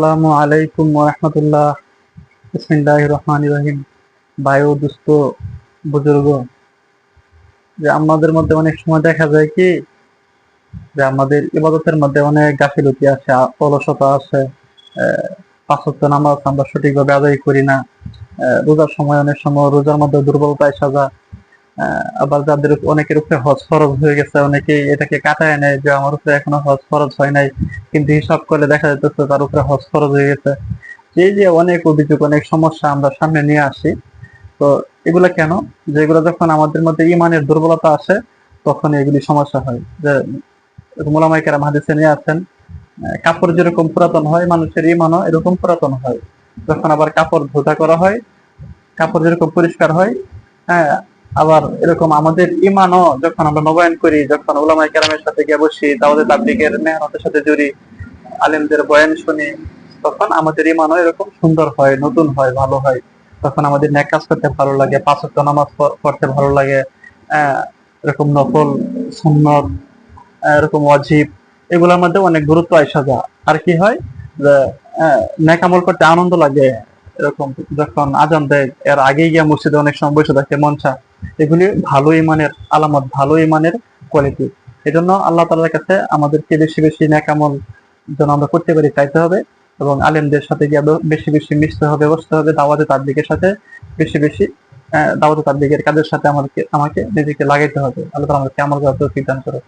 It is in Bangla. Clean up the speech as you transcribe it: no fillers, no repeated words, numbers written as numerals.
আসসালামু আলাইকুম ওয়া রাহমাতুল্লাহ। বিসমিল্লাহির রহমানির রহিম। ভাই ও দোস্ত, বুজুর্গ, যে আমাদের মধ্যে অনেক সময় দেখা যায় কি যে আমাদের ইবাদতের মধ্যে অনেক গাফিলতি আছে, অলসতা আছে। পাঁচ ওয়াক্ত নামাজ আমরা সঠিকভাবে আদায় করি না। রোজার সময় অনেক সময় রোজার মধ্যে দুর্বলতা এসে যায়। আবার যাদের অনেকের উপরে হজ ফরজ হয়ে গেছে, অনেকেই এটাকে কাটায় নেয় যে আমার উপরে এখনো হজ ফরজ হয় নাই, কিন্তু হিসাব করলে দেখা যাচ্ছে তার উপরে হজ ফরজ হয়ে গেছে। এই যে অনেক অভিযোগ, অনেক সমস্যা আমরা সামনে নিয়ে আসি। তো এগুলা কেন? যেগুলো যখন আমাদের মধ্যে ইমানের দুর্বলতা আসে তখন এগুলি সমস্যা হয়। যে ওলামায়ে কেরাম হাদিসে নিয়ে আসেন, কাপড় যেরকম পুরাতন হয় মানুষের ইমানও এরকম পুরাতন হয়। যখন আবার কাপড় ধোঁতা করা হয়, কাপড় যেরকম পরিষ্কার হয়, হ্যাঁ, আবার এরকম আমাদের ইমানও যখন আমরা নবায়ন করি, যখন ওলামায়ে কেরামের সাথে গিয়ে বসি, দাওয়াতে তাবলীগের মেহনতের সাথে জড়ি, আলেমদের বয়ান শুনি, তখন আমাদের ইমানও এরকম সুন্দর হয়, নতুন হয়, ভালো হয়। তখন আমাদের নেক কাজ করতে ভালো লাগে, পাঁচ ওয়াক্ত নামাজ পড়তে ভালো লাগে। এরকম নফল, সুন্নত, এরকম ওয়াজিব, এগুলোর মধ্যে অনেক গুরুত্ব আইসা যায়। আর কি হয় যে নেক আমল করতে আনন্দ লাগে। এরকম যখন আজান দেয় এর আগেই গিয়ে মসজিদে অনেক সময় বসে থাকে মন চায়। এগুলি ভালো ইমানের আলামত, ভালো ইমানের কোয়ালিটি। এজন্য আল্লাহ তাআলার কাছে আমাদেরকে বেশি বেশি নেক আমল যেন আমরা করতে পারি চাইতে হবে, এবং আলেমদের সাথে গিয়ে বেশি বেশি মিশতে হবে, বসতে হবে, দাওয়াতে তাবলীগের সাথে বেশি বেশি দাওয়াতে তাবলীগের কাজের সাথে আমাকে নিজেকে লাগাইতে হবে। আল্লাহ তাআলা আমাদেরকে আমল করার তৌফিক দান করুন।